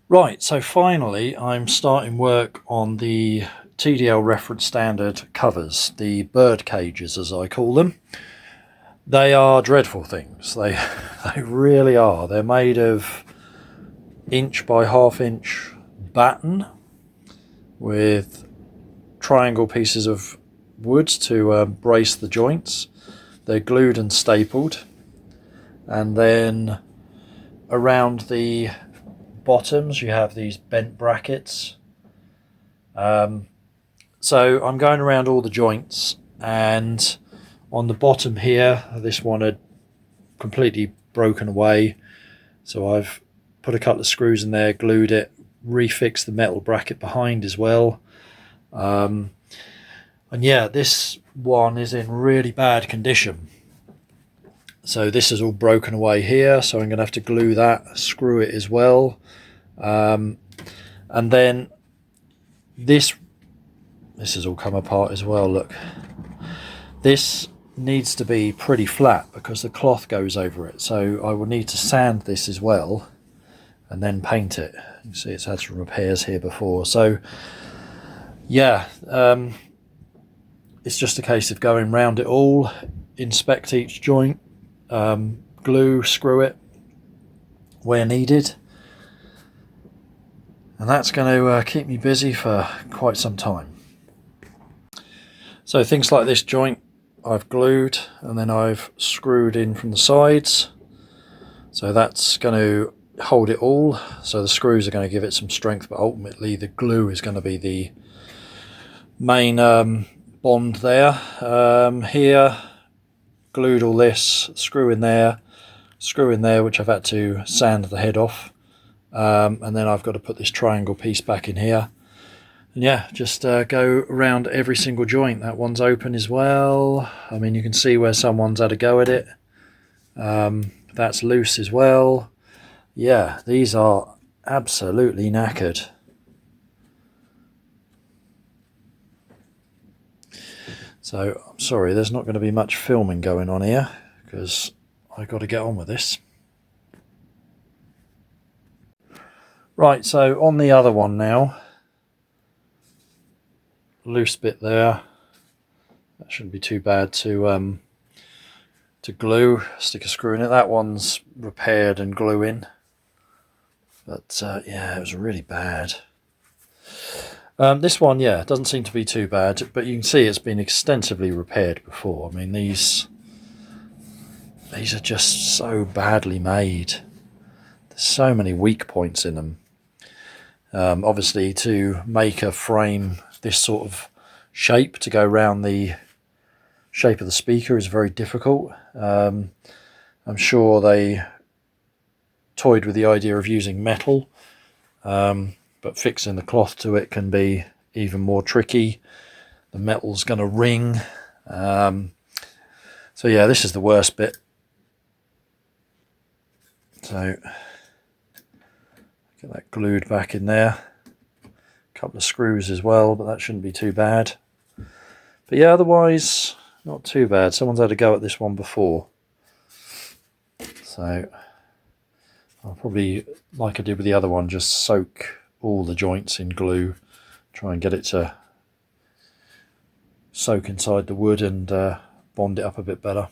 Right, so finally I'm starting work on the TDL reference standard covers, the bird cages as I call them. They are dreadful things. They really are. They're made of inch by half inch batten with triangle pieces of wood to brace the joints. They're glued and stapled, and then around the bottoms you have these bent brackets. So I'm going around all the joints, and on the bottom here this one had completely broken away, so I've put a couple of screws in there, glued it, refixed the metal bracket behind as well. And yeah, this one is in really bad condition, so this is all broken away here, so I'm going to have to glue that, screw it as well. And then this has all come apart as well, look. This needs to be pretty flat because the cloth goes over it, so I will need to sand this as well and then paint it. You can see it's had some repairs here before, so yeah, it's just a case of going round it all, inspect each joint, glue, screw it where needed, and that's going to keep me busy for quite some time. So things like this joint I've glued, and then I've screwed in from the sides, so that's going to hold it all. So the screws are going to give it some strength, but ultimately the glue is going to be the main bond there. Here, glued all this, screw in there, which I've had to sand the head off, and then I've got to put this triangle piece back in here. And yeah, just go around every single joint. That one's open as well. I mean, you can see where someone's had a go at it. That's loose as well. Yeah, these are absolutely knackered. So I'm sorry, there's not going to be much filming going on here because I've got to get on with this. Right, so on the other one now, loose bit there. That shouldn't be too bad to glue, stick a screw in it. That one's repaired and glue in, but yeah, it was really bad. This one, yeah, doesn't seem to be too bad, but you can see it's been extensively repaired before. I mean, these are just so badly made. There's so many weak points in them. Obviously, to make a frame this sort of shape to go around the shape of the speaker is very difficult. I'm sure they toyed with the idea of using metal, but fixing the cloth to it can be even more tricky. The metal's going to ring. So yeah, this is the worst bit. So get that glued back in there. A couple of screws as well, but that shouldn't be too bad. But yeah, otherwise not too bad. Someone's had a go at this one before, so I'll probably, like I did with the other one, just soak all the joints in glue, try and get it to soak inside the wood and bond it up a bit better.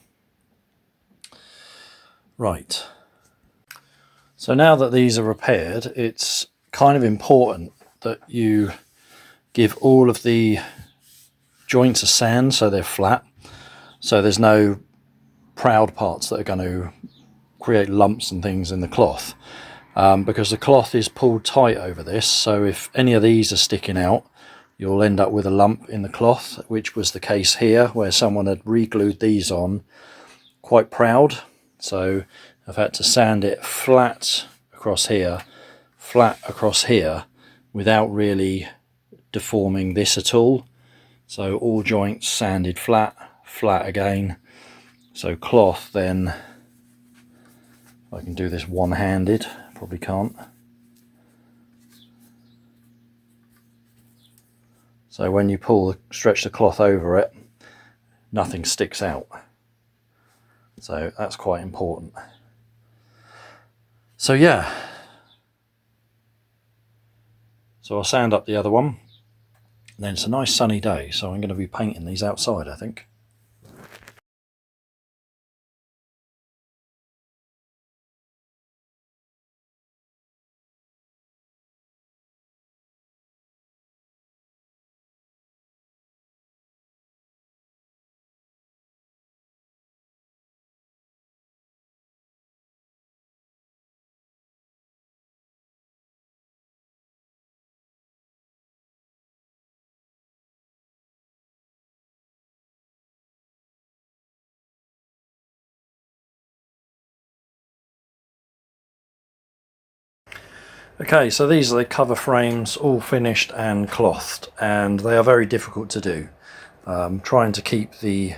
Right, so now that these are repaired, it's kind of important that you give all of the joints a sand so they're flat, so there's no proud parts that are going to create lumps and things in the cloth, because the cloth is pulled tight over this, so if any of these are sticking out, you'll end up with a lump in the cloth, which was the case here, where someone had re-glued these on quite proud. So I've had to sand it flat across here, without really deforming this at all. So all joints sanded flat again. So cloth then, I can do this one-handed, probably can't. So when you stretch the cloth over it, nothing sticks out. So that's quite important. So yeah, So I'll sand up the other one. And then it's a nice sunny day, so I'm going to be painting these outside, I think. Okay, so these are the cover frames, all finished and clothed, and they are very difficult to do. Trying to keep the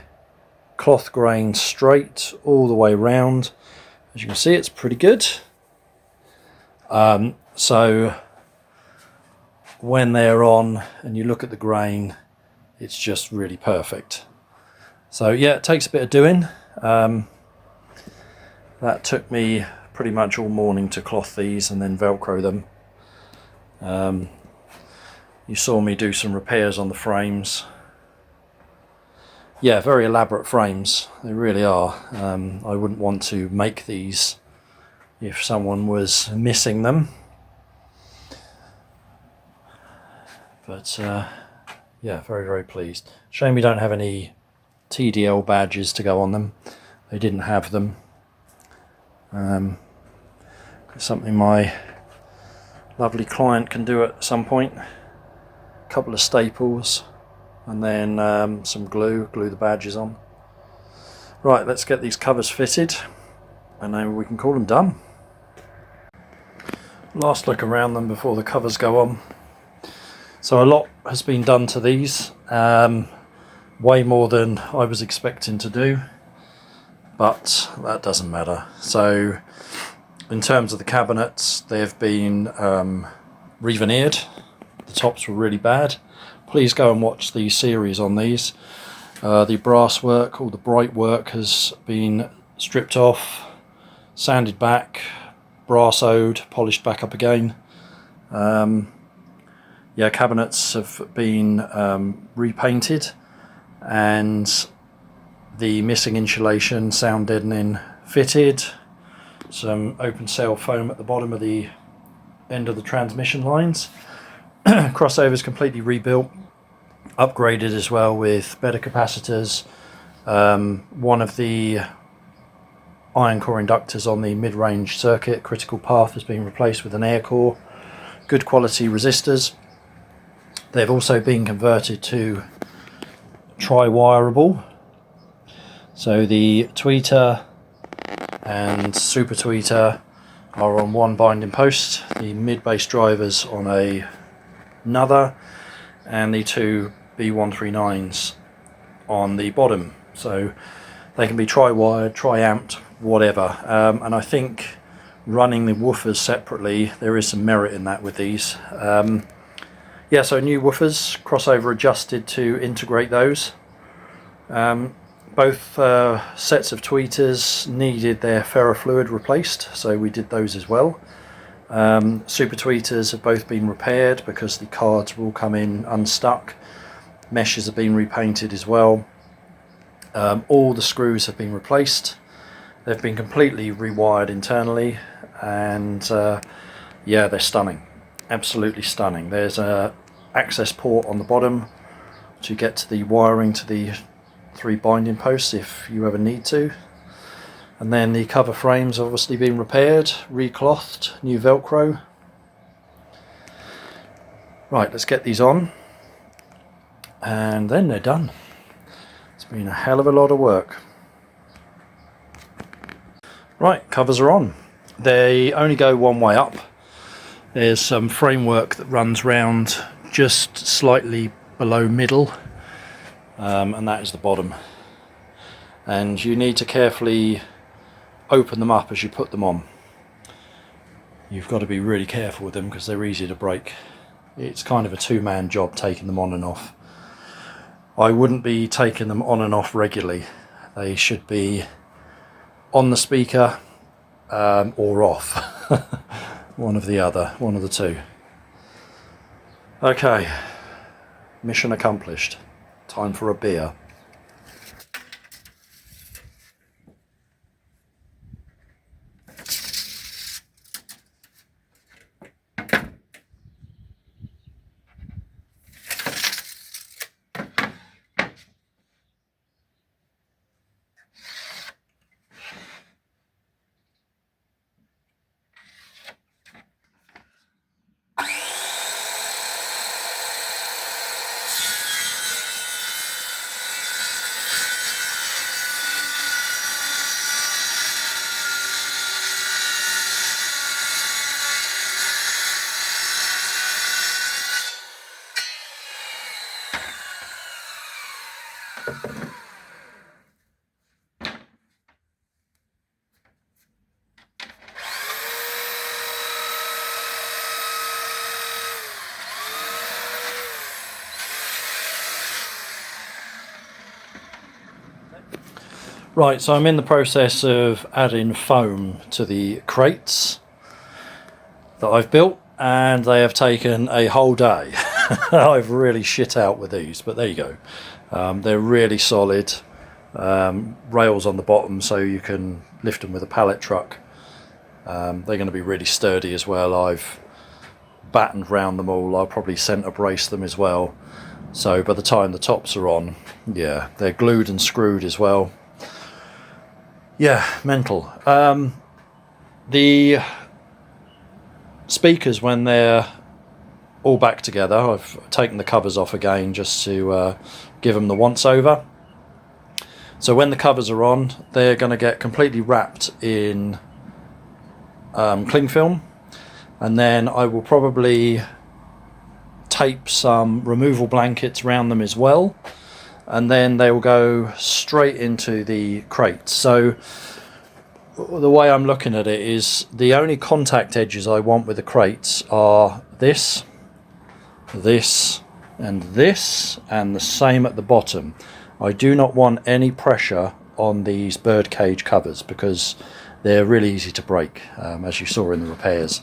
cloth grain straight all the way round. As you can see, it's pretty good. So when they're on and you look at the grain, it's just really perfect. So yeah, it takes a bit of doing. That took me pretty much all morning to cloth these and then Velcro them. You saw me do some repairs on the frames. Yeah, very elaborate frames, they really are. I wouldn't want to make these if someone was missing them. But yeah, very, very pleased. Shame we don't have any TDL badges to go on them. They didn't have them. It's something my lovely client can do at some point. A couple of staples and then some glue the badges on. Right, let's get these covers fitted and then we can call them done. Last look around them before the covers go on. So a lot has been done to these, way more than I was expecting to do, but that doesn't matter. So in terms of the cabinets, they've been re-veneered. The tops were really bad. Please go and watch the series on these. The brass work, all the bright work has been stripped off, sanded back, brassoed, polished back up again. Yeah, cabinets have been repainted, and the missing insulation, sound deadening fitted. Some open cell foam at the bottom of the end of the transmission lines. Crossovers completely rebuilt, upgraded as well with better capacitors. One of the iron core inductors on the mid-range circuit, critical path, has been replaced with an air core. Good quality resistors. They've also been converted to tri-wireable. So the tweeter and super tweeter are on one binding post, the mid-bass drivers on another, and the two B139s on the bottom. So they can be tri-wired, tri-amped, whatever. And I think running the woofers separately, there is some merit in that with these. Yeah, so new woofers, crossover adjusted to integrate those. Both sets of tweeters needed their ferrofluid replaced, so we did those as well. Super tweeters have both been repaired because the cards will come in unstuck. Meshes have been repainted as well. All the screws have been replaced. They've been completely rewired internally, and yeah, they're stunning. Absolutely stunning. There's a access port on the bottom to get to the wiring to the 3 binding posts if you ever need to. And then the cover frames obviously been repaired, reclothed, new Velcro. Right, let's get these on and then they're done. It's been a hell of a lot of work. Right, covers are on. They only go one way up. There's some framework that runs round just slightly below middle, and that is the bottom. And you need to carefully open them up as you put them on. You've got to be really careful with them because they're easy to break. It's kind of a two-man job taking them on and off. I wouldn't be taking them on and off regularly. They should be on the speaker or off. One of the other, one of the two. Okay, mission accomplished. Time for a beer. Right, so I'm in the process of adding foam to the crates that I've built, and they have taken a whole day. I've really shit out with these, but there you go. They're really solid, rails on the bottom so you can lift them with a pallet truck. They're going to be really sturdy as well. I've battened round them all. I'll probably centre brace them as well, so by the time the tops are on, yeah, they're glued and screwed as well. Yeah, mental. The speakers, when they're all back together, I've taken the covers off again just to give them the once over. So when the covers are on, they're going to get completely wrapped in cling film, and then I will probably tape some removal blankets around them as well, and then they will go straight into the crates. So the way I'm looking at it is the only contact edges I want with the crates are this, this, and this, and the same at the bottom. I do not want any pressure on these birdcage covers because they're really easy to break, as you saw in the repairs.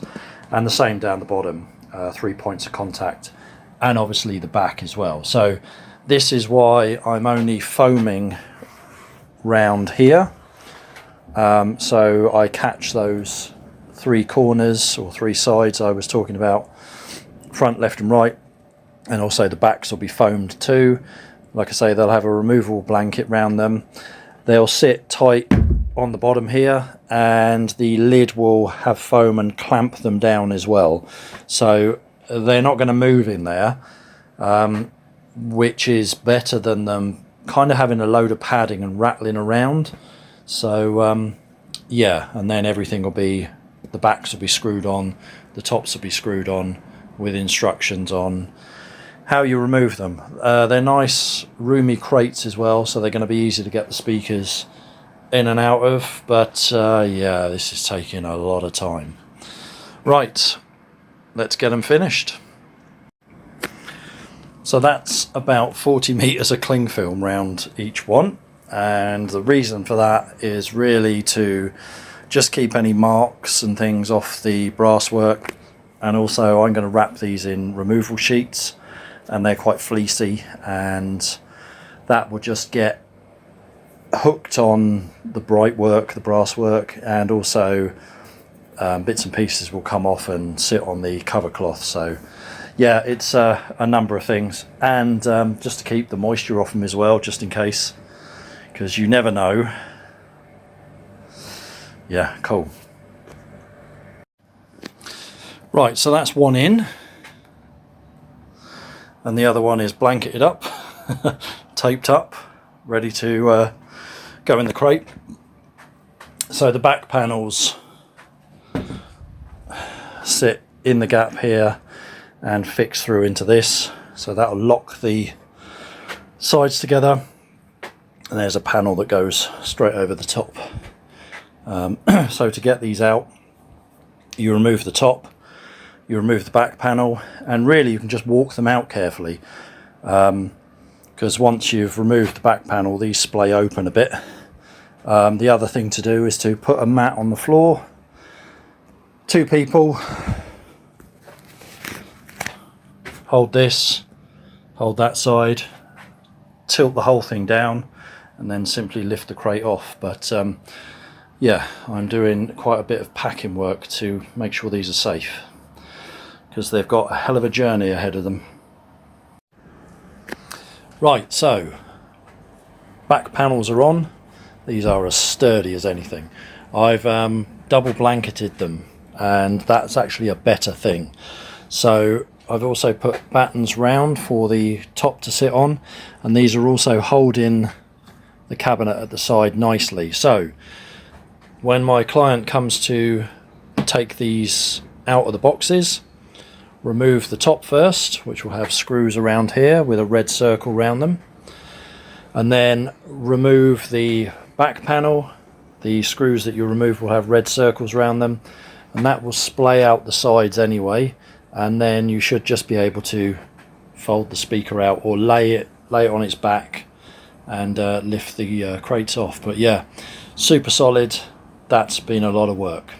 And the same down the bottom, 3 points of contact, and obviously the back as well. So this is why I'm only foaming round here. So I catch those 3 corners or 3 sides I was talking about, front, left and right, and also the backs will be foamed too. Like I say, they'll have a removable blanket round them. They'll sit tight on the bottom here, and the lid will have foam and clamp them down as well. So they're not going to move in there, which is better than them kind of having a load of padding and rattling around. So yeah, and then everything will be, the backs will be screwed on, the tops will be screwed on with instructions on how you remove them. They're nice roomy crates as well, so they're going to be easy to get the speakers in and out of, but yeah, this is taking a lot of time. Right, let's get them finished. So that's about 40 meters of cling film round each one, and the reason for that is really to just keep any marks and things off the brass work, and also I'm going to wrap these in removal sheets, and they're quite fleecy, and that will just get hooked on the bright work, the brass work, and also bits and pieces will come off and sit on the cover cloth. So yeah, it's a number of things, and just to keep the moisture off them as well, just in case, because you never know. Yeah, cool. Right, so that's one in, and the other one is blanketed up, taped up, ready to go in the crate. So the back panels sit in the gap here and fix through into this, so that'll lock the sides together, and there's a panel that goes straight over the top. So to get these out, you remove the top, you remove the back panel, and really you can just walk them out carefully, because once you've removed the back panel, these splay open a bit. The other thing to do is to put a mat on the floor. 2 people hold this, hold that side, tilt the whole thing down, and then simply lift the crate off. But yeah, I'm doing quite a bit of packing work to make sure these are safe, because they've got a hell of a journey ahead of them. Right, so back panels are on. These are as sturdy as anything. I've double blanketed them, and that's actually a better thing. So I've also put battens round for the top to sit on, and these are also holding the cabinet at the side nicely. So when my client comes to take these out of the boxes, remove the top first, which will have screws around here with a red circle around them, and then remove the back panel. The screws that you remove will have red circles around them, and that will splay out the sides anyway, and then you should just be able to fold the speaker out or lay it on its back and lift the crates off. But yeah, super solid. That's been a lot of work.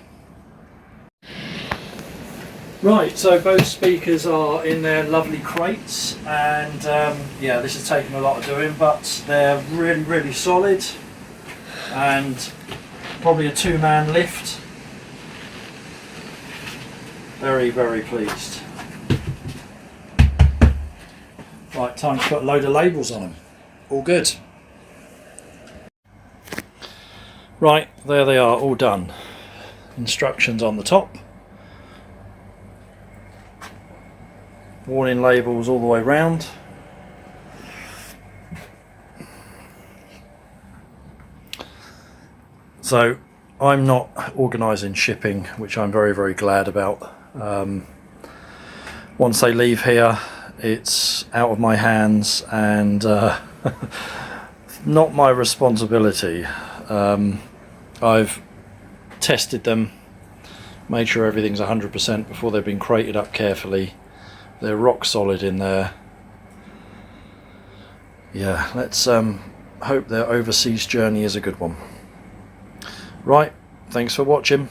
Right, so both speakers are in their lovely crates, and yeah, this has taken a lot of doing, but they're really solid, and probably a two-man lift. Very pleased. Right, time to put a load of labels on them. All good. Right, there they are, all done. Instructions on the top. Warning labels all the way round. So I'm not organising shipping, which I'm very glad about. Once they leave here, it's out of my hands and not my responsibility. I've tested them, made sure everything's 100% before they've been crated up carefully. They're rock solid in there. Yeah, let's hope their overseas journey is a good one. Right, thanks for watching.